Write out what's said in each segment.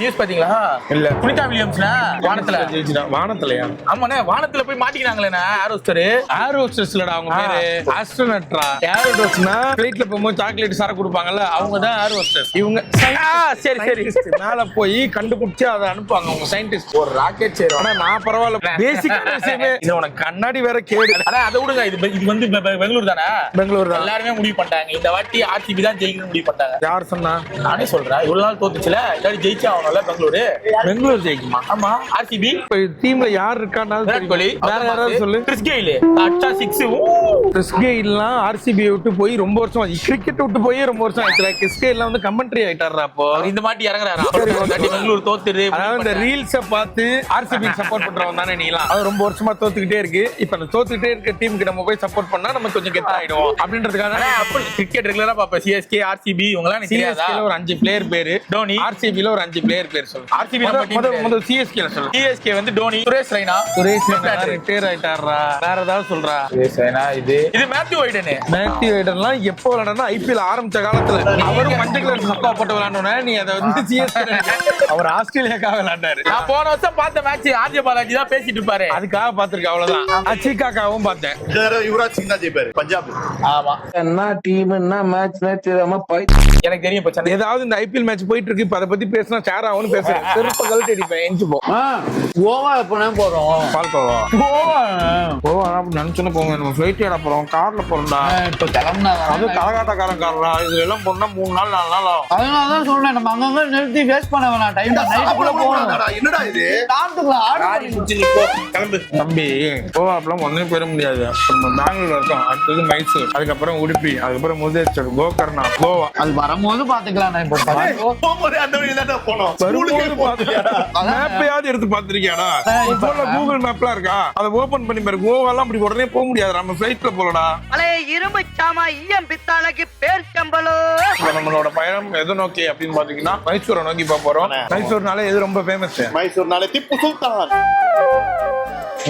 News பாத்தீங்களா? இல்ல. சுனிதா வில்லியம்ஸ்னா வானத்துலயா? ஆமாண்ணே, வானத்துல போய் மாட்டிக்கினாங்களேண்ணா ஏர் ஹோஸ்டர். ஏர் ஹோஸ்டர்ஸ்லடா அவங்க பேரு, ஆஸ்ட்ரோனட்ரா. ஏர் ஹோஸ்டர்ஸ்னா ஃளைட்ல போகும்போது சாக்லேட் சரக்கு கொடுப்பாங்கல்ல, அவங்க தான் ஏர் ஹோஸ்டர்ஸ். இவங்க சரி சரி மேல போய் கண்டுபிடிச்சு அதை அனுப்புவாங்க அவங்க சயின்டிஸ்ட். ஒரு ராக்கெட் சரி. ஆனா நான் பரவாயில்ல, பேசிக்கான விஷயமே இது. உனக்கு கண்ணாடி வேற கேடு. ஆனா அதை விடுங்க, இது வந்து பெங்களூர் தானே? பெங்களூர் தான். எல்லாருமே முடிவு பண்ணிட்டாங்க இந்த வாட்டி ஆர்சிபி தான் ஜெயிக்கணும்னு முடிவு பண்ணிட்டாங்க. யார் சொன்னா? நானே சொல்றேன், இவ்வளவு நாள் தோத்துச்சுல, இல்லாட்டி ஜெயிச்சா ஆகணும்ல பெங்களூரு. பெங்களூர் ஜெயிக்குமா? ஆமா, ஆர்சிபி டீம்ல யார் இருக்கான்னு விராட் கோலி, வேற யாராவது சொல்லு. கிறிஸ் கெயில் அச்சா 6. கிறிஸ் கெயில்லாம் ஆர்சிபி விட்டு போய் ரொம்ப வருஷம் ஆச்சு. கிரிக்கெட் விட்டு போய் ரொம்ப வருஷம் ஆயிடுச்சு. கிறிஸ் கெயில்லாம் வந்து கமெண்ட்ரி ஆயிட்டாரா அப்போ. இந்த மாட்டி இறங்குறாரா? பெங்களூர் தோத்துரு. அதாவது இந்த ரீல்ஸ பார்த்து ஆர்சிபி சப்போர்ட் பண்றவன் தானே நீலாம். அது ரொம்ப வருஷமா தோத்துக்கிட்டே இருக்கு. இப்ப அந்த தோத்துக்கிட்டே இருக்க டீமுக்கு நம்ம போய் சப்போர்ட் பண்ணா நம்ம கொஞ்சம் கெத்தா ஆயிடுவோம் அப்படின்றதுக்காக. கிரிக்கெட் ரெகுலரா பாப்பேன். சிஎஸ்கே, ஆர்சிபி இவங்கலாம் எனக்கு தெரியாதா? சிஎஸ்கேல ஒரு 5 பிளேயர் பேரு, டோனி. ஆர்சிபில ஒரு 5 பிளேயர் பேர் சொல்லு. ஆர்சிபி முதல்ல சிஎஸ்கேல சொல்லு. சிஎஸ்கே வந்து டோனி, சுரேஷ் ரெய்னா. சுரேஷ் ரிட்டையர் ஆயிட்டாரா? வேற ஏதாவது சொல்றா? சுரேஷ் ரெய்னா இது மேத்யூ வைடன். மேத்யூ வைடன்லாம் எப்போ விளையாடுனா ஐபிஎல் ஆரம்பிச்ச காலத்துல. அவரும் மஞ்சள் கலர் சப்பா போட்டு விளையாடணும். நீ அதை வந்து சிஎஸ்கே அவர் ஆஸ்திரேலியாக்காக விளையாண்டாரு. நான் போன வருஷம் பார்த்த மேட்ச் ஆர்ஜே பாலாஜி தான் பேசிட்டு இருப்பாரு. அதுக்காக பாத்துருக்கேன், அவ்வளவுதான். அச்சிகாக்காவும் பார்த்தேன். யுவராஜ் சிங் தான் ஜெயிப்பாரு பஞ்சாப். ஆமா, என்ன டீம் என்ன மேட்ச் எனக்கு தெரியும். இப்ப சென்னை ஏதாவது இந்த ஐபிஎல் மேட்ச் போயிட்டு இருக்கு, இப்ப அதை பத்தி பேசினா சேர் ஆகும்னு பேசுறேன். செருப்ப கழட்டி அடிப்பேன். எஞ்சி போ. கோவா எப்போ போறோம்? பால்கோவா கோவா கோவா நினைச்சுன்னு போங்க. நம்ம ஃபிளைட் ஏட போறோம், கார்ல போறோம்டா. இப்ப கிளம்புனா அது கரகாட்டக்காரன் காரா. இது எல்லாம் போனா 3 நாள் 4 நாள் ஆகும். அதனாலதான் சொல்றேன், நம்ம அங்கங்க நிறுத்தி வேஸ்ட் பண்ண வேணாம். டைம் நைட்டுக்குள்ள போகணும். என்னடா இது? சாப்பிட்டுக்கலாம், ஆர்டர் முடிச்சு நீ போ, கிளம்பு. தம்பி கோவாப்லாம் ஒன்னும் பெற முடியாது. நம்ம பெங்களூர்ல இருக்கோம், அடுத்தது மைசூர், அதுக்கப்புறம் உடுப்பி, அதுக்கப்புறம் முதேச்சர், கோகர்ணா, கோவா. அது வரும்போது பாத்துக்கலாம். நான் இப்போ போகும்போது அந்த வழியில தான் போனோம். வரும்போது பாத்துக்கியாடா? மேப்பையாவது எடுத்து பாத்திருக்கியாடா? இப்போ கூகுள் மேப்லாம் இருக்கா? அதை ஓபன் பண்ணி பாரு. கோவாலாம் அப்படி உடனே போக முடியாது, நம்ம ஃபிளைட்ல போலடா. பழைய இரும்பு சாமா ஈயம் பித்தாளைக்கு பேர் கம்பளோ. நம்மளோட பயணம் எதை நோக்கி அப்படின்னு பாத்தீங்கன்னா மைசூரை நோக்கி போறோம். மைசூர்னால எது ரொம்ப ஃபேமஸ்? மைசூர்னாலே திப்பு சுல்தான்.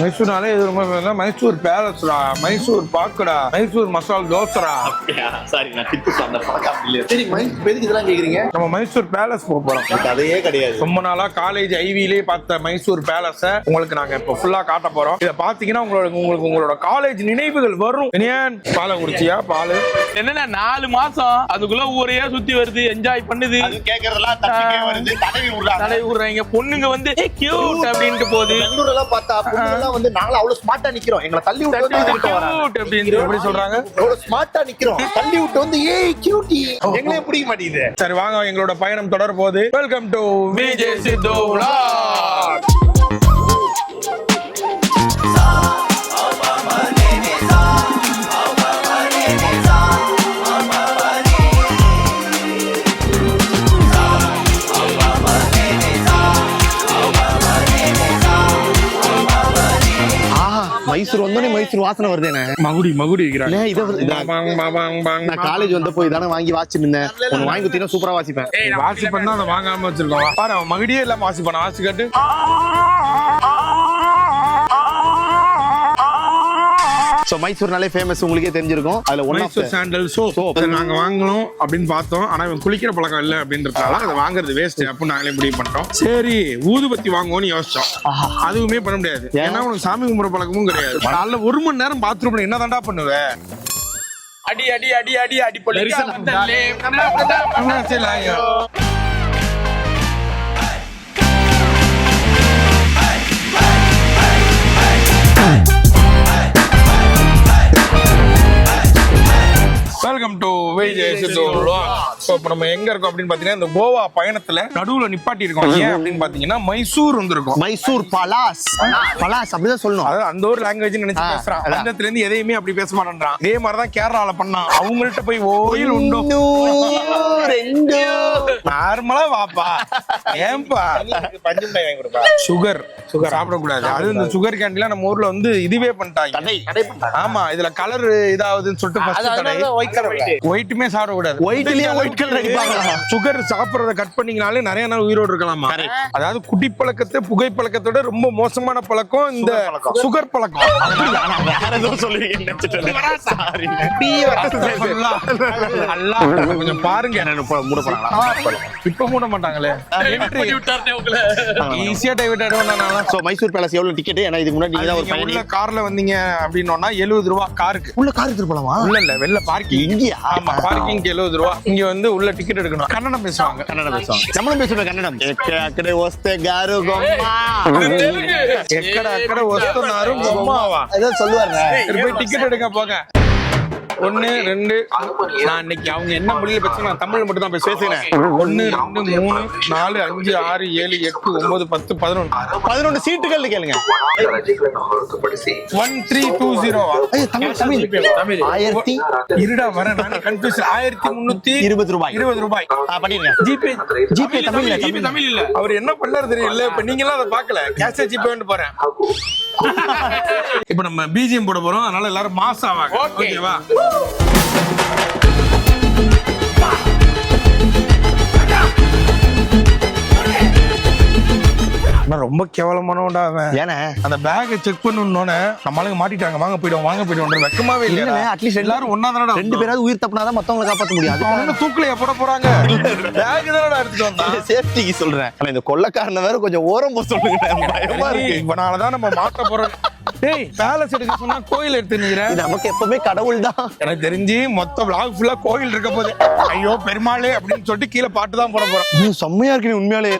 மைசூர்னாலே எது ரொம்ப ஃபேமஸ்? மைசூர் பேலஸ்டா, மைசூர் பாக்குடா, மைசூர் மசால் தோசரா. சாரி, நான் திப்பு சுல்தான் பழக்கம் இல்ல. சரி, எதுக்கு இதெல்லாம் கேக்குறீங்க? நம்ம மைசூர் பேலஸ் போக போறோம். கதையே கிடையாது. ரொம்ப நாளா காலேஜ் ஐவிலே பார்த்த மைசூர் பேலஸ உங்களுக்கு நாங்க இப்ப ஃபுல்லா காட்ட போறோம். இத பாத்தீங்கன்னா உங்களோட காலேஜ் நினைவுகள் வரும். ஏன் பாலக்குறிச்சியா பாலு என்னன்னா 4 மாசம் அதுக்குள்ள ஊரையே சுத்தி வருது, என்ஜாய் பண்ணுது. அது கேக்குறதெல்லாம் தப்பிக்கே வருது, தடவி விடுறாங்க. தலை விடுறாங்க. பொண்ணுங்க வந்து கியூட் அப்படின்ட்டு போகுது. பெங்களூர்ல எல்லாம் பார்த்தா பொண்ணுங்க வந்து நாங்க அவ்வளவு ஸ்மார்ட்டா நிக்கிறோம். எங்களை தள்ளி விட்டு வந்து வராங்க. கியூட் அப்படின்னு எப்படி சொல்றாங்க? அவ்வளவு ஸ்மார்ட்டா நிக்கிறோம், தள்ளி விட்டு வந்து ஏய் கியூட்டி. எங்களே பிடிக்க மாட்டேங்குது. சரி வாங்க, எங்களோட பயணம் தொடர போகுது. Welcome to Vijay Siddhu vlog. Mysore வந்தோடனே மைசூர் வாசனை வருது. மகுடி வைக்கிறாங்க. நான் காலேஜ் வந்த போய் தானே வாங்கி வாசிச்சிருந்தேன். ஒன்னு வாங்கி கொடுத்தீங்கன்னா சூப்பரா வாசிப்பேன். வாசிப்பா அதை வாங்காம வச்சிருக்கோம். பாரு, அவன் மகுடியே இல்லாம வாசிப்பான. வாசி கட்டு. சோ மைசூர்னாலே ஃபேமஸ், உங்களுக்கே தெரிஞ்சிருக்கும். அதுல மைசூர் சாண்டல் சோப் நாங்க வாங்கணும் அப்படின்னு பார்த்தோம். ஆனா இவன் குளிக்கிற பழக்கம் இல்ல அப்படின்றதால அதை வாங்குறது வேஸ்ட் அப்படின்னு நாங்களே முடிவு பண்ணிட்டோம். சரி, ஊதுபத்தி வாங்குவோம்னு யோசிச்சோம். அதுவுமே பண்ண முடியாது, ஏன்னா உனக்கு சாமி கும்பிட பழக்கமும் கிடையாது. நாள 1 மணி நேரம் பாத்ரூம்ல என்ன தாண்டா பண்ணுவ? அடி அடி அடி அடி அடி பொல்லி. Welcome to Vijay Siddhu vlog. So இப்போ நம்ம எங்க இருக்கோம் அப்படின்னு பாத்தீங்கன்னா இந்த கோவா பயணத்துல நடுவுல நிப்பாட்டி இருக்கோம். ஏன் அப்படின்னு பாத்தீங்கன்னா மைசூர் வந்திருக்கோம். மைசூர் பலாஸ் அப்படிதான் சொல்லணும். அதாவது அந்த ஒரு லாங்குவேஜ் நினைச்சு பேசுறான். அந்தத்துல இருந்து எதையுமே அப்படி பேச மாட்டேன்றான். இதே மாதிரிதான் கேரளால பண்ணான். அவங்கள்ட்ட போய் ஓயில் உண்டோ நார்மலா வாப்பா, ஏன்பா பஞ்சு மிட்டாய் வாங்கி கொடுப்பா. சுகர் சாப்பிடக்கூடாது. அது இந்த சுகர் கேண்டிலாம் நம்ம ஊர்ல வந்து இதுவே பண்ணிட்டாங்க. ஆமா, இதுல கலர் இதாவதுன்னு சொல்லிட்டு ஒயிட்டுமே சாப்பிடக்கூடாது. ஒயிட்லயே ஒயிட் ஆட்கள் நடிப்பாங்களா? சுகர் சாப்பிடுறத கட் பண்ணீங்கனாலே நிறைய நாள் உயிரோடு இருக்கலாமா? அதாவது குடிப்பழக்கத்தை புகைப்பழக்கத்தோட ரொம்ப மோசமான பழக்கம் இந்த சுகர் பழக்கம். வேற ஏதோ சொல்லுவீங்க. கொஞ்சம் பாருங்க. மூட போறாங்களா? இப்ப மூட மாட்டாங்களே. ஈஸியா டைவர்ட் ஆயிடுவாங்க. சோ மைசூர் பேலஸ் எவ்வளவு டிக்கெட்? ஏன்னா இதுக்கு முன்னாடி நீங்க தான் ஒரு உள்ள கார்ல வந்தீங்க அப்படின்னா 70 ரூபாய் காருக்கு. உள்ள கார் எடுத்து போலாமா? இல்ல வெளில பார்க்கிங். இங்கயா? ஆமா, பார்க்கிங்க்கு 70 ரூபாய். இங்க வந்து உள்ள டிக்கெட் எடுக்கணும். கன்னடம் பேசுவாங்க. நம்மளும் பேசுவேன் கன்னடம். అక్కడే వస్తే గారు గొమ్మ ఎక్కడ వస్తున్నారు గొమ్మవా ஏதோ சொல்லுவாருங்க. போய் டிக்கெட் எடுக்க போங்க. 1 2 நான் இன்னைக்கு அவங்க என்ன மொழியில பேசுறாங்க நான் தமிழ்ல மட்டும் தான் பேசுறேன். 1 2 3 4 5 6 7 8 9 10 11 11 சீட்டுகள் கேளுங்க. 1320. தமிழ் 1000 இருடா வர நான் கன்ஃபியூஸ். 1320 ரூபாய். 20 ரூபாய் பண்ணிருங்க. ஜிபே தமிழ் இல்ல. அவர் என்ன பண்ணாரு தெரியல. இப்ப நீங்க எல்லாம் அதை பார்க்கல. கேஷ் ஜிபே வந்து போறேன். இப்ப நம்ம பிஜிஎம் போட போறோம். அதனால எல்லாரும் மாஸ் ஆவாங்க. ஓகேவா? ரொம்ப கேவலமானவன்டா அவன். ஏன்னா அந்த பேக்கை செக் பண்ணணும்னோனே நம்மளுக்கு மாட்டிட்டாங்க. வாங்க போயிடுவோம் வெக்கமாவே இல்ல. அட்லீஸ்ட் எல்லாரும் ஒண்ணா தானடா. 2 பேராவது உயிர் தப்பினாதான் மத்தவங்களை காப்பாற்ற முடியாது. அவங்க தூக்குலையா போட போறாங்க? பேக் தானடா எடுத்துட்டு வந்தா. சேஃப்டிக்கு சொல்றேன். ஆனா இந்த கொள்ளக்காரனை வேற கொஞ்சம் ஓரம் போக சொல்லுங்க. பயமா இருக்கு. இவனாலதான் நம்ம மாட்ட போறோம். டேய் பேலஸ் எடுக்க சொன்னா கோயில் எடுத்து நிக்கிறேன். நமக்கு எப்பவுமே கடவுள் தான். எனக்கு தெரிஞ்சு மொத்த vlog ஃபுல்லா கோயில் இருக்க போது. ஐயோ பெருமாளே அப்படின்னு சொல்லிட்டு கீழே பாட்டு தான் போட போறோம். செம்மையா இருக்கு உண்மையாலே.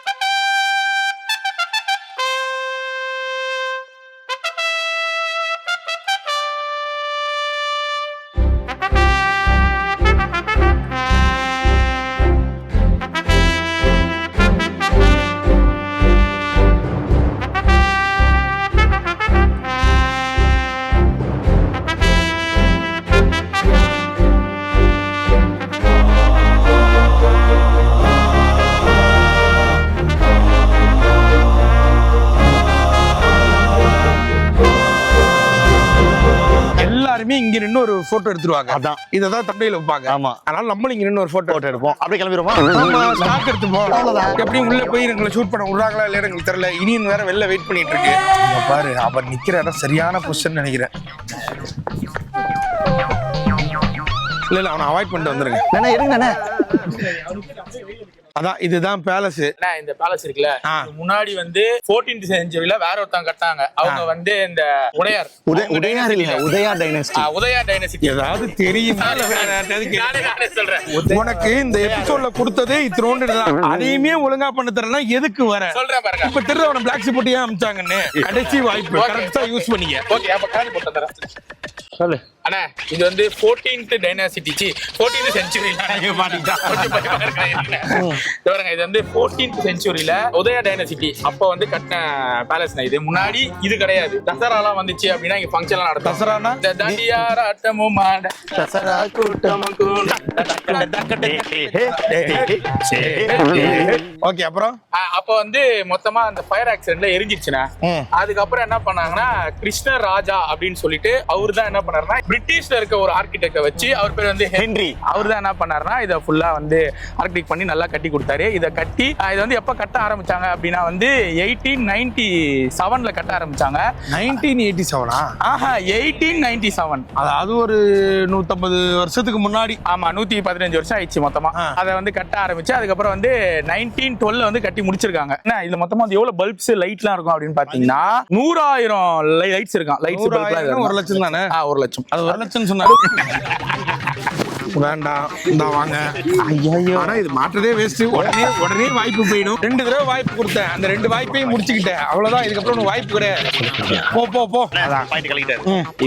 இங்க நின்னு ஒரு போட்டோ எடுத்துருவாங்க. அதான் இததான் தண்டையில வைப்பாங்க. ஆமா. அதனால நம்மளும் இங்க நின்னு ஒரு போட்டோ எடுப்போம். அப்படியே கிளம்பிடுவோமா? ஸ்டாக் எடுத்துப்போம். எப்படியும் உள்ள போய் எங்களை ஷூட் பண்ண விடுறாங்களா இல்லையா எங்களுக்கு தெரியல. இனியும் வேற வெளில வெயிட் பண்ணிட்டு இருக்கு. பாரு அவர் நிக்கிற இடம் சரியான பொசிஷன் நினைக்கிறேன். இல்ல அவனை அவாய்ட் பண்ணிட்டு வந்துருங்க. எடுங்க. அதான் இதுதான் பேலஸ். இந்த பேலஸ் இருக்குல்ல, முன்னாடி வந்து 14th செஞ்சுரியில வேற ஒருத்தங்க கட்டாங்க. அவங்க வந்து இந்த உடையார் இல்ல உதயா டைனஸ்டி. உதயா டைனஸ்டி ஏதாவது தெரியுமா? சொல்றேன். உனக்கு இந்த எபிசோட்ல கொடுத்ததே இத்தனோண்டு தான். அதையுமே ஒழுங்கா பண்ண தரனா எதுக்கு வர சொல்றேன் பாருங்க. இப்ப திருட அவன பிளாக் ஷிப் போட்டு அமிச்சாங்கன்னு கடைசி வாய்ப்பு கரெக்டா யூஸ் பண்ணிக்க. ஓகே அப்ப கார்டு போட்டு தரேன். சொல்லு அண்ணா. இது வந்து 14th டைனஸ்டி 14th செஞ்சுரியில இது வந்து 14th செஞ்சுரியில உதயா டைனஸ்டி அப்ப வந்து கட்டின பேலஸ். இது முன்னாடி இது கிடையாது. தசராலாம் வந்துச்சு அப்படின்னா இங்க ஃபங்க்ஷன் எல்லாம் நடக்கும். தசரானா தண்டியாராட்டமும் மாட தசரா கூட்டமும் ஓகே. அப்புறம் அப்ப வந்து மொத்தமா அந்த ஃபயர் ஆக்சிடென்ட்ல எரிஞ்சிருச்சுனா அதுக்கப்புறம் என்ன பண்ணாங்கன்னா கிருஷ்ண ராஜா அப்படின்னு சொல்லிட்டு அவரு தான் என்ன பண்ணாருன்னா பிரிட்டிஷ்ல இருக்க ஒரு ஆர்கிடெக்ட வச்சு அவர் பேர் வந்து ஹென்ரி. அவர் தான் என்ன பண்ணாருன்னா இதை ஃபுல்லா வந்து ஆர்கிடெக்ட் பண்ணி நல்லா கட்டி கொடுத்தாரு. இதை கட்டி இது வந்து எப்ப கட்ட ஆரம்பிச்சாங்க அப்படின்னா வந்து 1897ல கட்ட ஆரம்பிச்சாங்க. 1987? ஆஹா 1897. அதாவது ஒரு 150 வருஷத்துக்கு முன்னாடி. ஆமா 115 வருஷம் ஆயிடுச்சு மொத்தமா. அதை வந்து கட்ட ஆரம்பிச்சு அதுக்கப்புறம் வந்து 1912 வந்து கட்டி முடிச்சிருக்காங்க. இதுல மொத்தமா வந்து எவ்வளவு பல்ப்ஸ் லைட்லாம் இருக்கும் அப்படின்னு பாத்தீங்கன்னா 100,000 லைட்ஸ் இருக்கும். லைட்ஸ் பல்ப் 1 லட்சம் தானே? 1 லட்சம். அது 1 லட்சம் சொன்னாரு. வேண்டாம் இந்த வாங்க. ஆனா இது மாற்றதே வேஸ்ட். உடனே வாய்ப்பு போயிடும். 2 தடவை வாய்ப்பு கொடுத்தேன். அந்த 2 வாய்ப்பையும் முடிச்சுக்கிட்டேன். அவ்வளவுதான். இதுக்கப்புறம் வாய்ப்பு கிடையாது. போ.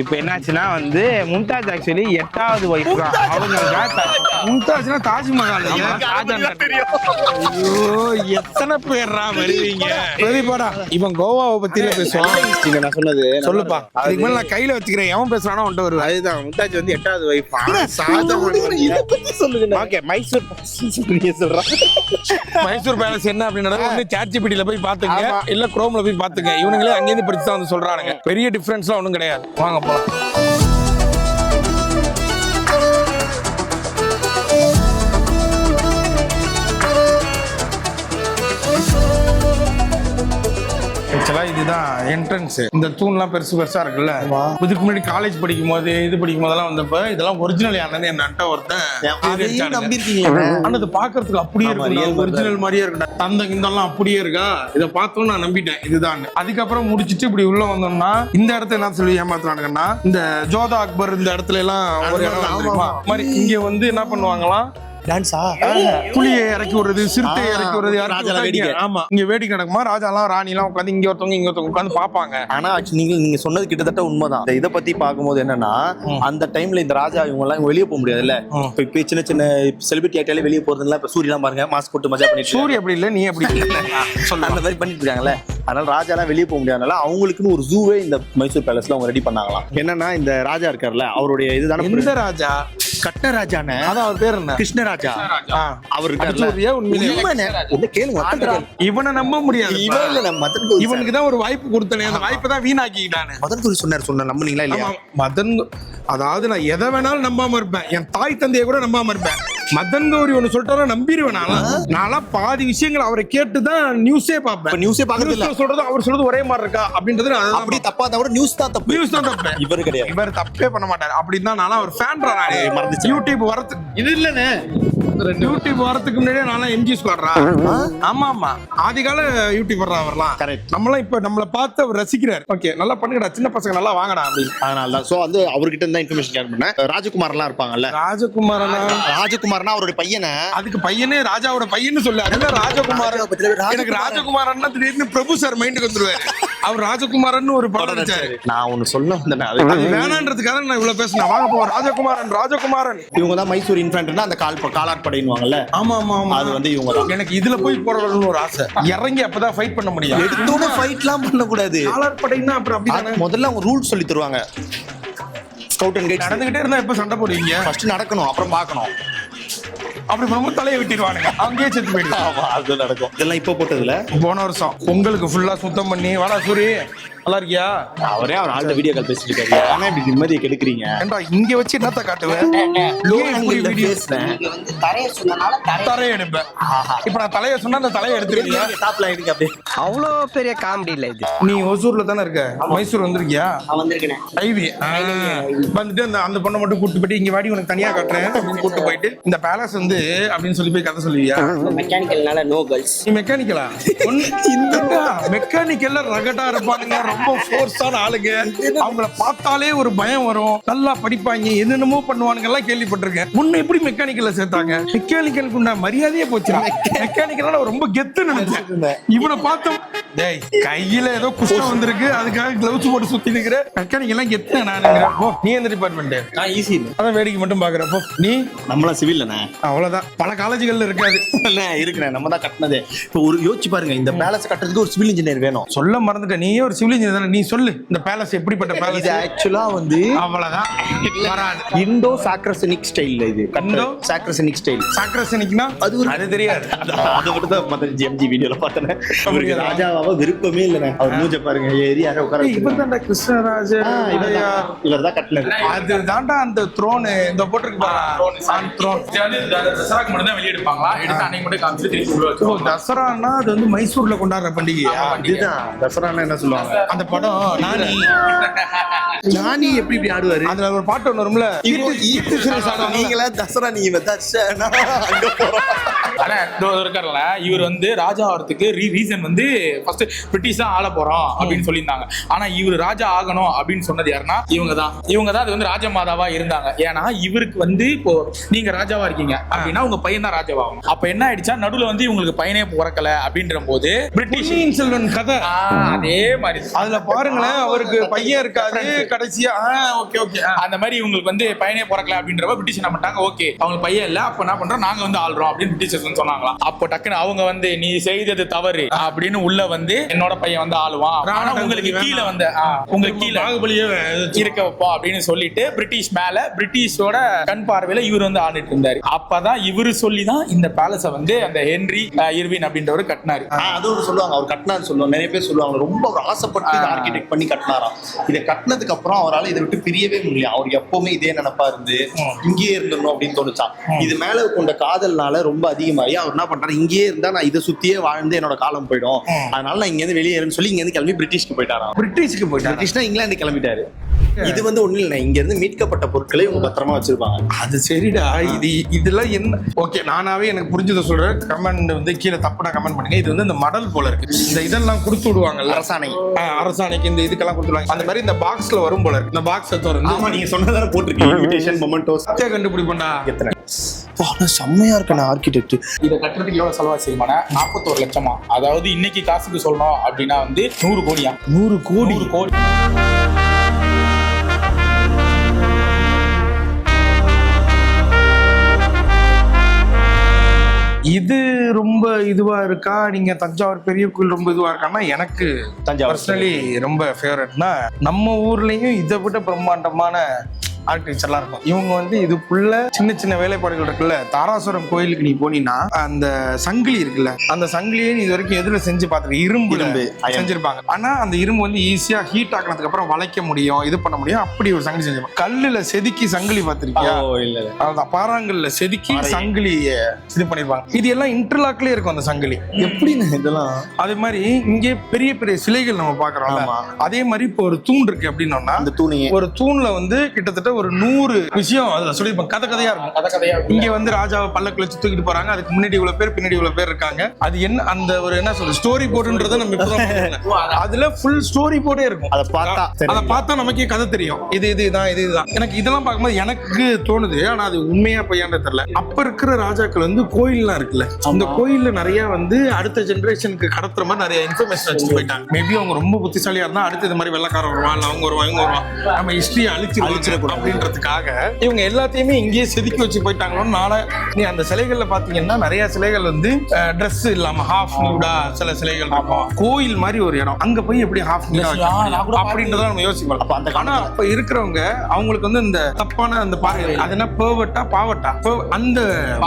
இப்ப என்னாச்சுன்னா வந்து மும்தாஜ் ஆக்சுவலி 8வது வைஃப் தான். மும்தாஜ்னா தாஜ்மஹால். ஐயோ எத்தனை பேர்ரா வருவீங்க? வெளிப்பாடா இவன் கோவாவை பத்தியில பேசுவான். நான் சொன்னது சொல்லுப்பா. அதுக்கு மேல நான் கையில வச்சுக்கிறேன். எவன் பேசுறானோ அவன்கிட்ட வருவேன். அதுதான் மும்தாஜ் வந்து 8வது வைஃப். மைசூர் பேலஸ் என்ன அப்படின்னு சாட்ஜிபிடில போய் பாத்துங்க, இல்ல குரோம்ல போய் பாத்துங்க. இவனுங்களே அங்கேயிருந்து படிச்சு தான் வந்து சொல்றானுங்க. பெரிய டிஃபரன்ஸ்லாம் ஒண்ணும் கிடையாது. வாங்க போலாம். ஆக்சுவலா இதுதான் என்ட்ரன்ஸ். இந்த தூண்லாம் பெருசு பெருசா இருக்குல்ல, இதுக்கு முன்னாடி காலேஜ் படிக்கும் போது படிக்கும் போதெல்லாம் வந்தப்ப இதெல்லாம் ஒரிஜினல் யானது என்னட்ட ஒருத்தன் நம்பிருக்கீங்க. ஆனா இது பாக்குறதுக்கு அப்படியே இருக்கு, ஒரிஜினல் மாதிரியே இருக்கு. அந்த இந்தெல்லாம் அப்படியே இருக்கா, இதை பார்த்தோம் நான் நம்பிட்டேன் இதுதான். அதுக்கப்புறம் முடிச்சிட்டு இப்படி உள்ள வந்தோம்னா இந்த இடத்த என்ன சொல்லி ஏமாத்துறானுங்கன்னா, இந்த ஜோதா அக்பர் இந்த இடத்துல எல்லாம் ஒரு இடம் மாதிரி இங்க வந்து என்ன பண்ணுவாங்களாம், டான்ஸா புலியை இறக்கி விடுறது, சிறுத்தை இறக்கி விடுறது, வேடிக்கை. ஆமா இங்க வேடிக்கை நடக்குமா, ராஜாலாம் ராணி எல்லாம் உட்காந்து இங்க ஒருத்தவங்க உட்காந்து பாப்பாங்க. ஆனா நீங்க சொன்னது கிட்டத்தட்ட உண்மைதான். இதை பத்தி பார்க்கும்போது என்னன்னா, அந்த டைம்ல இந்த ராஜா இவங்க எல்லாம் வெளியே போக முடியாதுல்ல. இப்ப சின்ன சின்ன செலிபிரிட்டி ஆக்டாலே வெளியே போறதுல இப்ப சூரியலாம் பாருங்க மாஸ்க் போட்டு மஜா பண்ணிட்டு, சூரிய அப்படி இல்ல நீ அப்படி சொல்ல அந்த மாதிரி பண்ணிட்டு இருக்காங்கல்ல. அதனால ராஜா எல்லாம் வெளியே போக முடியாதனால அவங்களுக்குன்னு ஒரு ஜூவே இந்த மைசூர் பேலஸ்ல அவங்க ரெடி பண்ணாங்களாம். என்னன்னா இந்த ராஜா இருக்காருல்ல, அவருடைய இதுதான இந்த ராஜா கட்ட ராஜானே, அதான் அவர் பேர் என்ன, கிருஷ்ணராஜா. அவர் இவனை நம்ப முடியாது. இவனுக்கு தான் ஒரு வாய்ப்பு கொடுத்தனே, அந்த வாய்ப்பை தான் வீணாக்கிட்டானே. மதன் குரு சொன்ன நம்புனீங்களா இல்லையா? மதன், அதாவது நான் எதை வேணாலும் நம்பாம இருப்பேன், என் தாய் தந்தையை கூட நம்பாம இருப்பேன். மதன் கௌரி ஒண்ணு சொல்லிட்டாரா நம்பிடுவேன். நான்லாம் பாதி விஷயங்கள் அவரை கேட்டுதான் நியூஸே பார்ப்பேன். நியூஸே பாக்குறது சொல்றது அவர் சொல்றது ஒரே மாதிரி இருக்கா அப்படின்றது அப்படி தப்பா தவிர நியூஸ் தான் தப்பு. நியூஸ் தான் தப்பு. இவர் கிடையாது, இவர் தப்பே பண்ண மாட்டாரு. அப்படின்னா நான் ஒரு ஃபேன். யூடியூப் வரது இது இல்லன்னு, யூடியூப் வரதுக்கு முன்னாடியே நான் எம்ஜி ஸ்குவாட்ரா. ஆமா ஆமா, ஆதிகால யூடியூபர் அவர்லாம். கரெக்ட். நம்மளாம் இப்ப நம்மள பார்த்து அவர் ரசிக்கிறார். ஓகே நல்லா பண்ணுங்கடா, சின்ன பசங்க நல்லா வாங்கடா அப்படின்னு. அதனால தான் சோ வந்து அவர்கிட்ட இருந்தா இன்ஃபர்மேஷன் கேர் பண்ணேன். ராஜகுமார் எல்லாம் இருப்பாங்கல்ல, ராஜகுமார்னா அவருடைய பையனை, அதுக்கு பையனே ராஜாவோட பையன்னு சொல்லு. அதெல்லாம் ராஜகுமார். எனக்கு ராஜகுமாரன்னா திடீர்னு பிரபு சார் மைண்டுக்கு வந்துருவாரு. அவர் ராஜகுமாரன் ஒரு படம் நடிச்சாரு. நான் ஒன்னு சொல்ல வந்தேன், அது வேணான்றதுக்காக நான் இவ்வளவு பேசினேன். வாங்க போ, ராஜகுமாரன். இவங்க தான் மைசூர் இன்ஃபேன்ட்னா அந்த காலாட் படைன்னுவாங்கல்ல. ஆமா ஆமா ஆமா, அது வந்து இவங்க தான். எனக்கு இதுல போய் போறவங்கன்னு ஒரு ஆசை. இறங்கி அப்பதான் ஃபைட் பண்ண முடியும். எடுத்தோட ஃபைட்லாம் பண்ண கூடாது. காலாட் படைன்னா அப்புறம் அப்படி முதல்ல அவங்க ரூல்ஸ் சொல்லி தருவாங்க. ஸ்கவுட் அண்ட் கைட்ஸ் நடந்துகிட்டே இருந்தா எப்ப சண்டை போடுவீங்க? ஃபர்ஸ்ட் நடக்கணும், அப்புறம் பார்க்கணும். அப்படி பண்ணும்போது தலையை விட்டிடுவானுங்க, அங்கேயே செத்து போயிடுவாங்க. அது நடக்கும். இதெல்லாம் இப்போ போட்டதுல போன வருஷம் பொங்கலுக்கு ஃபுல்லா சுத்தம் பண்ணி, வாடா சூரி நல்லா இருக்கியா, அவரே அவர் ஆள்கிட்ட வீடியோ கால் பேசிட்டு இருக்காரு. ஆனா இப்படி நிம்மதியை கெடுக்குறீங்க. ஏன்டா இங்க வச்சு என்னத்த காட்டுவேன்? தரையை எடுப்பேன். இப்ப நான் தலையை சொன்னா அந்த தலையை எடுத்துருக்கீங்க. அவ்வளோ பெரிய காமெடி இல்ல இது. நீ ஒசூர்ல தானே இருக்க, மைசூர் வந்திருக்கியா? ஐவி வந்துட்டு அந்த பொண்ணை மட்டும் கூட்டு போயிட்டு இங்க வாடி உனக்கு தனியா காட்டுறேன் அப்படின்னு கூட்டு போயிட்டு இந்த பேலஸ் வந்து அப்படின்னு சொல்லி போய் கதை சொல்லுவியா? மெக்கானிக்கல்னால நோ கேர்ள்ஸ். நீ மெக்கானிக்கலா? மெக்கானிக்கல்ல ரகட்டா இருப்பானுங்க, ரொம்ப ஃபோர்ஸான ஆளுங்க. அவங்கள பார்த்தாலே ஒரு பயம் வரும். நல்லா படிப்பாங்க, என்னென்னமோ பண்ணுவானுங்க எல்லாம் கேள்விப்பட்டிருக்கேன். முன்ன எப்படி மெக்கானிக்கல்ல சேர்த்தாங்க? மெக்கானிக்கலுக்கு உண்டா மரியாதையே போச்சு. மெக்கானிக்கல் ரொம்ப கெத்து நினைச்சேன். இவனை பார்த்தோம், டேய் கையில ஏதோ குஷ்டம் வந்திருக்கு, அதுக்காக கிளவுஸ் போட்டு சுத்தி நிக்கிற. மெக்கானிக்கல் எல்லாம் கெத்து நானுங்கிறேன். ஓ நீ எந்த டிபார்ட்மெண்ட்? ஈஸி, அதான் வேடிக்கை மட்டும் பாக்குறப்போ. நீ நம்மளா சிவில்ல அவ்வளவுதான். பல காலேஜுகள்ல இருக்காது இருக்கிறேன். நம்ம தான் கட்டினதே. இப்போ ஒரு யோசிச்சு பாருங்க, இந்த பேலஸ் கட்டுறதுக்கு ஒரு சிவில் இன்ஜினியர் வேணும். சொல்ல மறந்துட்டேன், நீயே ஒரு சிவில் இன்ஜினியர் தானே. நீ சொல்லு இந்த பேலஸ் எப்படிப்பட்ட பேலஸ்? இது ஆக்சுவலா வந்து அவ்வளவுதான் வராது. Indo Saracenic style. இது இண்டோ சாக்ரசனிக் ஸ்டைல். சாக்ரசனிக்னா அது தெரியாது. அது மட்டும் தான் மதன் ஜிஎம்ஜி வீடியோல பார்த்தேன். அவருக்கு ராஜாவாக விருப்பமே இல்லைண்ணே. அவர் மூஞ்ச பாருங்க, ஏறி யாரோ உட்கார. இவர் தான் கிருஷ்ணராஜ, இவர் தான் கட்டினது. அது தாண்டா அந்த த்ரோன் இந்த போட்டிருக்கு த்ரோன். தசராக்கு மட்டும் தான் வெளியே எடுப்பாங்களா, எடுத்து அன்னைக்கு மட்டும் காமிச்சு திருப்பி உள்ள வச்சிருவாங்க. தசரான்னா அது வந்து மைசூர்ல கொண்டாடுற பண்டிகை. இதுதான் தசரான்னா என்ன சொல்லுவாங்க. அந்த படம் நானி எப்படி இப்படி ஆடுவாரு, அதுல ஒரு பாட்டு ஒண்ணு வரும்ல, நீங்களா தசரா நீங்க தர்ஷனா அங்க போறோம். ஆனா இருக்காருல்ல, இவர் வந்து ராஜா ஆகிறதுக்கு ரீசன் வந்து ஃபர்ஸ்ட் பிரிட்டிஷ் தான் ஆள போறோம் அப்படின்னு சொல்லியிருந்தாங்க. ஆனா இவர் ராஜா ஆகணும் அப்படின்னு சொன்னது யாருன்னா இவங்க தான் அது வந்து ராஜமாதாவா இருந்தாங்க. ஏன்னா இவருக்கு வந்து இப்போ நீங்க ராஜாவா இருக்கீங்க அப்படின்னா உங்க பையன் தான் ராஜாவாகும். அப்ப என்ன ஆயிடுச்சா, நடுவுல வந்து இவங்களுக்கு பையனே பிறக்கல அப்படின்ற போது பிரிட்டிஷ் செல்வன் கதை அதே மாதிரி அதுல பாருங்களேன், அவருக்கு பையன் இருக்காது கடைசியா. ஓகே ஓகே, அந்த மாதிரி இவங்களுக்கு வந்து பையனே பிறக்கல அப்படின்றப்ப பிரிட்டிஷ் என்ன பண்ணிட்டாங்க, ஓகே அவங்களுக்கு பையன் இல்ல, அப்ப என்ன பண்றோம் நாங்க வந்து ஆள்றோம் அப்படின்னு பிரிட்டிஷ் சொன்னாங்களா. அப்போ டக்குன்னு அவங்க வந்து நீ செய்தது தவறு அப்படின்னு உள்ள வந்து என்னோட பையன் வந்து ஆளுவான், ஆனா உங்களுக்கு கீழே வந்து உங்களுக்கு கீழே பாகுபலியே இருக்க வைப்போம் அப்படின்னு சொல்லிட்டு பிரிட்டிஷ் மேல பிரிட்டிஷோட கண் பார்வையில இவர் வந்து ஆடிட்டு இருந்தாரு. அப்பதான் இவரு சொல்லிதான் இந்த பேலஸ வந்து அந்த ஹென்றி இர்வின் அப்படின்றவர் கட்டினாரு. அது ஒரு சொல்லுவாங்க, அவர் கட்டினாரு சொல்லுவாங்க. நிறைய பேர் சொல்லுவாங்க ரொம்ப ஒரு ஆசைப்பட்டு ஆர்கிடெக்ட் பண்ணி கட்டினாராம். இதை கட்டினதுக்கு அப்புறம் அவரால் இதை விட்டு பிரியவே முடியல. அவர் எப்பவுமே இதே நினைப்பா இருந்து இங்கேயே இருந்துடணும் அப்படின்னு தோணுச்சான். இது மேல கொண்ட காதல்னால ரொம்ப அதிகமாகி அவர் என்ன பண்றாரு, இங்கேயே இருந்தா நான் இதை சுத்தியே வாழ்ந்து என்னோட காலம் போயிடும், அதனால அதனால நான் இங்க இருந்து வெளியேறேன்னு சொல்லி இங்க இருந்து கிளம்பி பிரிட்டிஷ்க்கு போயிட்டாராம். பிரிட்டிஷ்க்கு போயிட்டாரு. பிரிட்டிஷ்னா இங்கிலாந்து கிளம்பிட்டாரு. இது வந்து ஒண்ணு இல்லை, இங்க இருந்து மீட்கப்பட்ட பொருட்களை இவங்க பத்திரமா வச்சிருப்பாங்க. அது சரிடா. இதெல்லாம் என்ன? ஓகே, நானாவே எனக்கு புரிஞ்சதை சொல்றேன். கமெண்ட் வந்து கீழே தப்புனா கமெண்ட் பண்ணுங்க. இது வந்து இந்த மடல் போல இருக்கு. இந்த இதெல்லாம் கொடுத்து விடுவாங்கல்ல, அரசாணை. அரசாணைக்கு இந்த இதுக்கெல்லாம் கொடுத்துருவாங்க. அந்த மாதிரி இந்த பாக்ஸ்ல வரும் போல இருக்கு. இந்த பாக்ஸ் திறந்து ஆமா, நீங்க சொன்னதான போட்டிருக்கீங்க இன்விடேஷன் மொமெண்டோஸ். கண்டுபிடிப்பா எத்தனை செம்மையா இருக்கேன் ஆர்கிடெக்ட். இதை கட்டுறதுக்கு எவ்வளவு செலவாச்சு தெரியுமா? 41 லட்சமா. அதாவது இன்னைக்கு காசுக்கு சொல்லணும் அப்படின்னா வந்து 100 கோடியா. 100 கோடி. இது ரொம்ப இதுவா இருக்கா? நீங்க தஞ்சாவூர் பெரிய கோயில் ரொம்ப இதுவா இருக்கான்னா, எனக்கு தஞ்சாவூர் பர்சனலி ரொம்ப ஃபேவரட்னா, நம்ம ஊர்லயும் இதை விட பிரம்மாண்டமான ஆர்கிடெக்சர்லாம் இருக்கும். இவங்க வந்து இதுக்குள்ள சின்ன சின்ன வேலைப்பாடுகள் இருக்குல்ல. தாராசுரம் கோயிலுக்கு நீ போனீங்கன்னா அந்த சங்கிலி இருக்குல்ல, அந்த சங்கிலியே நீ இது வரைக்கும் எதுல செஞ்சு பார்த்துருக்க? இரும்பு செஞ்சிருப்பாங்க. ஆனா அந்த இரும்பு வந்து ஈஸியா ஹீட் ஆக்கினதுக்கு அப்புறம் வளைக்க முடியும், இது பண்ண முடியும். அப்படி ஒரு சங்கிலி செஞ்சிருப்பாங்க. கல்லுல செதுக்கி சங்கிலி பார்த்திருக்கியா? இல்ல, அதான் பாறாங்கல்ல செதுக்கி சங்கிலி இது பண்ணிருப்பாங்க. இது எல்லாம் இன்டர்லாக்லயே இருக்கும் அந்த சங்கிலி. எப்படி இதெல்லாம்? அதே மாதிரி இங்கே பெரிய பெரிய சிலைகள் நம்ம பாக்குறோம். அதே மாதிரி இப்போ ஒரு தூண் இருக்கு அப்படின்னா, அந்த தூணையே ஒரு தூண்ல வந்து கிட்டத்தட்ட ஒரு 100 விஷயம் அதுல சொல்லிருப்பாங்க. கதையா இருக்கும். இங்க வந்து ராஜாவை பல்லக்குல தூக்கிட்டு போறாங்க, அதுக்கு முன்னாடி இவ்வளவு பேர், பின்னாடி இவ்வளவு பேர் இருக்காங்க. அது என்ன அந்த ஒரு என்ன சொல்றது ஸ்டோரி போர்டுன்றத நம்ம இப்பதான் அதுல ஃபுல் ஸ்டோரி போர்டே இருக்கும். அதை பார்த்தா நமக்கே கதை தெரியும். இதுதான் எனக்கு இதெல்லாம் பார்க்கும்போது எனக்கு தோணுது. ஆனா அது உண்மையா பையான்னு தெரியல. அப்ப இருக்கிற ராஜாக்கள் வந்து கோயில்லாம் இருக்குல்ல, அந்த கோயில்ல நிறைய வந்து அடுத்த ஜெனரேஷனுக்கு கடத்துற மாதிரி நிறைய இன்ஃபர்மேஷன் வச்சுட்டு போயிட்டாங்க. மேபி அவங்க ரொம்ப புத்திசாலியா இருந்தா அடுத்து இந்த மாதிரி வெள்ளக்காரன் வருவான், இல்ல அவங்க வருவாங்க, நம்ம ஹிஸ்டரியை அழிச்சிடக்கூடாது அப்படின்றதுக்காக இவங்க எல்லாத்தையுமே இங்கேயே செதுக்கி வச்சு போயிட்டாங்களோன்னு நானே. நீ அந்த சிலைகள்ல பாத்தீங்கன்னா நிறைய சிலைகள் வந்து ட்ரெஸ் இல்லாம ஹாஃப் நியூடா சில சிலைகள் இருக்கும். கோயில் மாதிரி ஒரு இடம், அங்க போய் எப்படி ஹாஃப் நியூடா அப்படின்றத நம்ம யோசிப்போம். ஆனா அப்ப இருக்கிறவங்க அவங்களுக்கு வந்து இந்த தப்பான அந்த அது என்ன பெர்வர்ட்டா பாவட்டா அந்த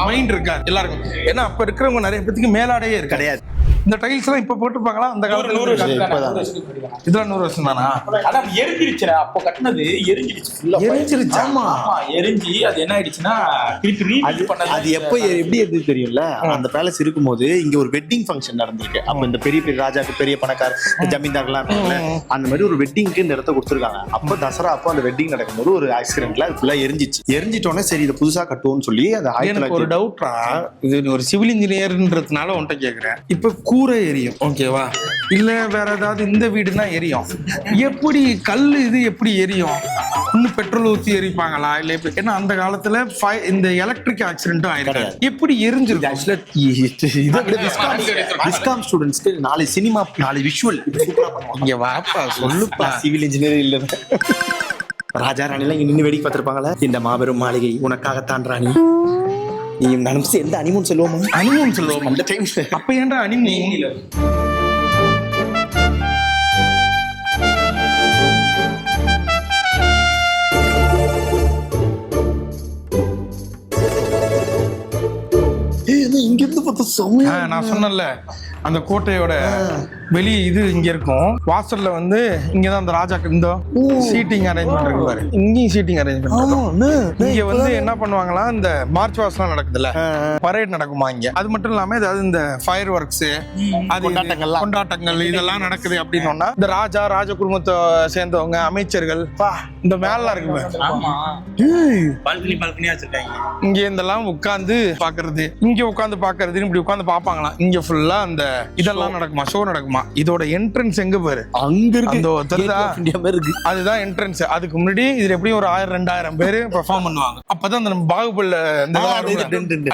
மைண்ட் இருக்காது எல்லாருக்கும். ஏன்னா அப்ப இருக்கிறவங்க நிறைய பேத்துக்கு மேலாடையே கிடையாது. இந்த டைல்ஸ் எல்லாம் இப்ப போட்டுருப்பாங்களா? அந்த காலத்துல 100 இதெல்லாம் 100 வருஷம் தானா? ஆனா எரிஞ்சிருச்சுடா. அப்போ கட்டினது எரிஞ்சிருச்சு. ஆமா, எரிஞ்சு அது என்ன ஆயிடுச்சுன்னா திருப்பி ரீபில்ட் பண்ணது. அது எப்படி இருந்தது தெரியும்ல? அந்த பேலஸ் இருக்கும்போது இங்க ஒரு வெட்டிங் ஃபங்க்ஷன் நடந்திருக்கு. அப்ப இந்த பெரிய பெரிய ராஜாக்கு, பெரிய பணக்கார ஜமீன்தார்லாம் இருக்காங்கல்ல, அந்த மாதிரி ஒரு வெட்டிங்க்கு இந்த இடத்த கொடுத்துருக்காங்க. அப்ப தசரா அப்போ அந்த வெட்டிங் நடக்கும்போது ஒரு ஆக்சிடென்ட்ல அது ஃபுல்லா எரிஞ்சிட்டோன்னே சரி இதை புதுசா கட்டுவோம்னு சொல்லி அந்த ஒரு டவுட்ரா. இது ஒரு சிவில் இன்ஜினியர்ன்றதுனால உன்ட்ட கேக்குறேன். இப்ப கூரை எரியும், ஓகேவா? இல்ல வேற ஏதாவது இந்த வீடுனா எரியும். எப்படி கல்லு இது எப்படி எரியும்? இன்னும் பெட்ரோல் ஊத்தி எரிப்பாங்களா? இல்ல எப்படி? ஏன்னா அந்த காலத்துல இந்த எலக்ட்ரிக் ஆக்சிடென்ட்டும் ஆயிருக்கு. எப்படி எரிஞ்சிருக்கு? விஸ்காம் ஸ்டூடெண்ட்ஸ்க்கு நாளை சினிமா, நாளை விஷுவல் இங்க வாப்பா சொல்லுப்பா. சிவில் இன்ஜினியர் இல்ல ராஜா ராணிலாம் இங்க நின்று வேடிக்கை பார்த்திருப்பாங்களா? இந்த மாபெரும் மாளிகை உனக்காகத்தான் ராணி. நீ நினைச்சு எந்த அனிமூன் சொல்லுவோமா? அனிமூன் சொல்லுவோம் அந்த டைம். அப்ப ஏன்டா அனிமூன்? இங்க இருந்து பார்த்தா செம்மையா. நான் சொன்னேன்ல அந்த கோட்டையோட வெளியே இது இங்க இருக்கும். வாசல்ல வந்து இங்கதான் அந்த ராஜாக்கு இந்த சீட்டிங் அரேஞ்ச்மெண்ட் இருக்கு பாரு. இங்கேயும் சீட்டிங் அரேஞ்ச்மெண்ட். இங்க வந்து என்ன பண்ணுவாங்களா, இந்த மார்ச் வாசலாம் நடக்குதுல்ல, பரேட் நடக்குமா இங்க. அது மட்டும் இல்லாம ஏதாவது இந்த ஃபயர் ஒர்க்ஸ், கொண்டாட்டங்கள் இதெல்லாம் நடக்குது அப்படின்னா இந்த ராஜா, ராஜ குடும்பத்தை சேர்ந்தவங்க, அமைச்சர்கள் இந்த மேலாம் இருக்கு. இங்க இதெல்லாம் உட்கார்ந்து பாக்குறது, இங்க உட்கார்ந்து பாக்குறது, இப்படி உட்கார்ந்து பாப்பாங்களாம். இங்க ஃபுல்லா அந்த இதெல்லாம் நடக்குமா, ஷோ நடக்குமா. இதோட என்ட்ரன்ஸ் எங்க பாரு? அங்க இருக்கு. அதுதான் என்ட்ரன்ஸ். அதுக்கு முன்னாடி இதுல எப்படியும் ஒரு 1000-2000 பேரு பெர்ஃபார்ம் பண்ணுவாங்க. அப்பதான் அந்த பாகுபல்ல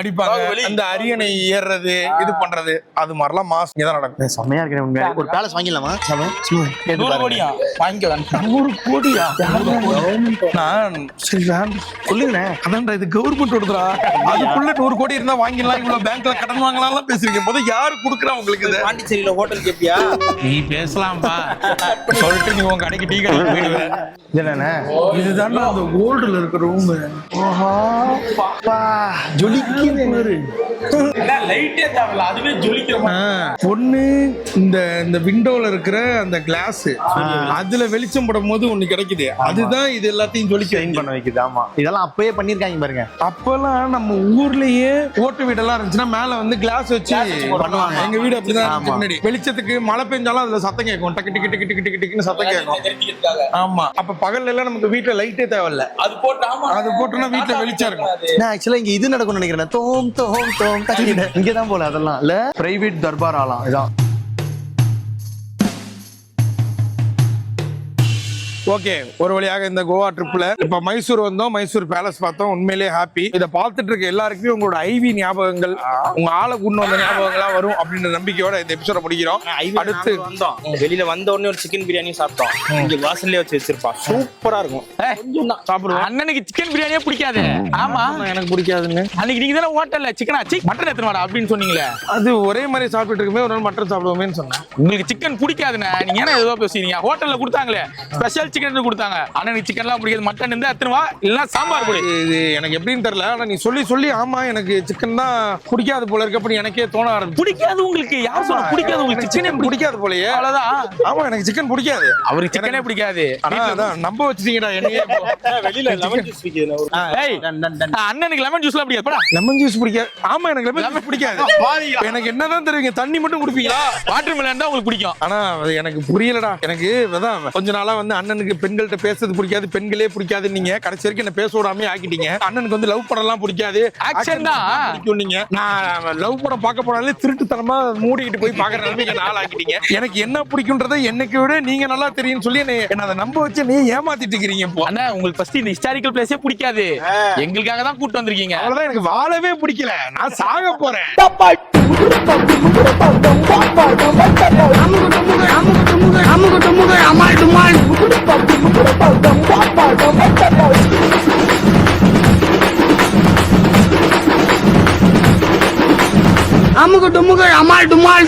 அடிப்பாங்க, அந்த அரியணை ஏறுறது, இது பண்றது, அது மாதிரிலாம் மாஸ் இங்கதான் நடக்கும். செம்மையா இருக்கு. ஒரு பேலஸ் வாங்கிடலாமா? 100 கோடியா? வாங்கிக்கலாம். 100 கோடியா? நான் சொல்லுங்க. அதான் இது கவர்மெண்ட் ஓடுதுடா. அதுக்குள்ள 100 கோடி இருந்தா வாங்கிடலாம். இவ்வளவு பேங்க்ல கடன் வாங்கலாம் பேசுறீங்க. போது யாரு குடுக்குறா உங்களுக்கு? பாண்டிச்சேரியில ஹோட்டல் கேப்பியா? நீ பேசலாம்பா சொல்லிட்டு நீ உங்க கடைக்கு டீ கடைக்கு போயிடுவேன். இதுதான் அந்த கோல்டுல இருக்கிற ரூம். ஒண்ணு இந்த விண்டோல இருக்கிற அந்த கிளாஸ், அதுல வெளிச்சம் படும் போது ஒண்ணு கிடைக்குது. அதுதான் இது எல்லாத்தையும் ஜொலிக்க பண்ண வைக்குது. ஆமா, இதெல்லாம் அப்பயே பண்ணிருக்காங்க பாருங்க. அப்பெல்லாம் நம்ம ஊர்லயே ஓட்டு வீடெல்லாம் இருந்துச்சுன்னா மேல வந்து கிளாஸ் வச்சு பண்ணுவாங்க. எங்க வீடு அப்படிதான் இருந்துச்சு முன்னாடி. வெளிச்சத்துக்கு மழை பெஞ்சாலும் அதுல சத்தம் கேட்கும், டக்கு டிக்கு டிக்கு டிக்கு டிக்கு டிக்குன்னு சத்தம் கேட்கும். ஆமா, அப்ப பகல்ல எல்லாம் நமக்கு வீட்டுல லைட்டே தேவையில்ல, அது போட்டோம்னா வீட்டுல வெளிச்சம் இருக்கும். நான் ஆக்சுவலா இங்க இது நடக்கும்னு நினைக்கிறேன். தோம் தோம் தோம் இங்கதான் போல அதெல்லாம் இல்ல, பிரைவேட் தர்பார் ஆலாம் இதான். ஓகே, ஒரு வழியாக இந்த கோவா ட்ரிப்ல இப்ப மைசூர் வந்தோம், மைசூர் பேலஸ் பார்த்தோம். உண்மையிலேயே ஹாப்பி. இதை பார்த்துட்டு இருக்க எல்லாருக்குமே உங்களோட ஐவி ஞாபகங்கள், உங்க ஆளை கொண்டு வந்த ஞாபகங்களா வரும் அப்படின்ற நம்பிக்கையோட இந்த எபிசோட முடிக்கிறோம். அடுத்து வந்தோம், வெளியில வந்த உடனே ஒரு சிக்கன் பிரியாணி சாப்பிட்டோம். இங்க வாசல்லே வச்சு வச்சிருப்பான், சூப்பரா இருக்கும். கொஞ்சம் தான் சாப்பிடுவோம். அண்ணனுக்கு சிக்கன் பிரியாணியே பிடிக்காது. ஆமா, எனக்கு பிடிக்காதுன்னு அன்னைக்கு நீங்க தானே ஹோட்டல்ல சிக்கன் ஆச்சு மட்டன் எடுத்துட்டு வாடா அப்படின்னு சொன்னீங்களே. அது ஒரே மாதிரி சாப்பிட்டு இருக்குமே, ஒரு நாள் மட்டன் சாப்பிடுவோமேன்னு சொன்னேன். உங்களுக்கு சிக்கன் பிடிக்காதுண்ணே, நீங்க ஏன்னா ஏதோ பேசுறீங்க. ஹோட்டல்ல கொடுத்தாங்களே ஸ்பெஷல் சிக்கன் கொடுத்தாங்க. அண்ணனுக்கு சிக்கன்லாம் பிடிக்காது, மட்டன் இருந்தா எத்தனை வா இல்ல சாம்பார் பொடி. இது எனக்கு எப்படின்னு தெரியல, ஆனா நீ சொல்லி சொல்லி ஆமா எனக்கு சிக்கன் தான் பிடிக்காது போல இருக்கு அப்படி எனக்கே தோண ஆரம்பிச்சு. பிடிக்காது உங்களுக்கு? யார் சொன்னா பிடிக்காது உங்களுக்கு? சிக்கனே பிடிக்காது போலயே. அவ்வளவுதான். ஆமா, எனக்கு சிக்கன் பிடிக்காது. அவருக்கு சிக்கனே பிடிக்காது. ஆனா அதான் நம்ப வச்சிட்டீங்கடா என்னையே. வெளியில லெமன் ஜூஸ் விக்குது. ஏய், அண்ணனுக்கு லெமன் ஜூஸ்லாம் பிடிக்காது. போடா. லெமன் ஜூஸ் பிடிக்காது. ஆமா, எனக்கு லெமன் ஜூஸ் பிடிக்காது. எனக்கு என்னதான் தெரியுங்க, தண்ணி மட்டும் குடிப்பீங்களா? வாட்டர் மெலன் தான் உங்களுக்கு பிடிக்கும். ஆனா அது எனக்கு புரியலடா. எனக்கு அதான் கொஞ்ச நாளா வந்து அண்ணனுக்கு பெண்கள்கிட்ட பேசுறது பிடிக்காது, பெண்களே பிடிக்காது. நீங்க கடைசி வரைக்கும் என்ன பேச விடாம ஆக்கிட்டீங்க. அண்ணனுக்கு வந்து லவ் படம் எல்லாம் பிடிக்காது, ஆக்ஷன் தான் பிடிக்கும். நீங்க நான் லவ் படம் பார்க்க போனாலே திருட்டுத்தனமா மூடிக்கிட்டு போய் பாக்குற நிலைமைக்கு நாள் ஆக்கிட்டீங்க. எனக்கு என்ன பிடிக்கும்ன்றதை என்னைக்கு விட நீங்க நல்லா தெரியும் சொல்லி என்ன அதை நம்ப வச்சு நீ ஏமாத்திட்டு இருக்கிறீங்க. இப்போ அண்ணா, உங்களுக்கு ஃபர்ஸ்ட் இந்த ஹிஸ்டாரிக்கல் பிளேஸே பிடிக்காது, எங்களுக்காக தான் கூட்டு வந்திருக்கீங்க. அவ்வளவுதான், எனக்கு வாழவே பிடிக்கல, நான் சாக போறேன். அமுகு டுமுகு அமால் டுமால்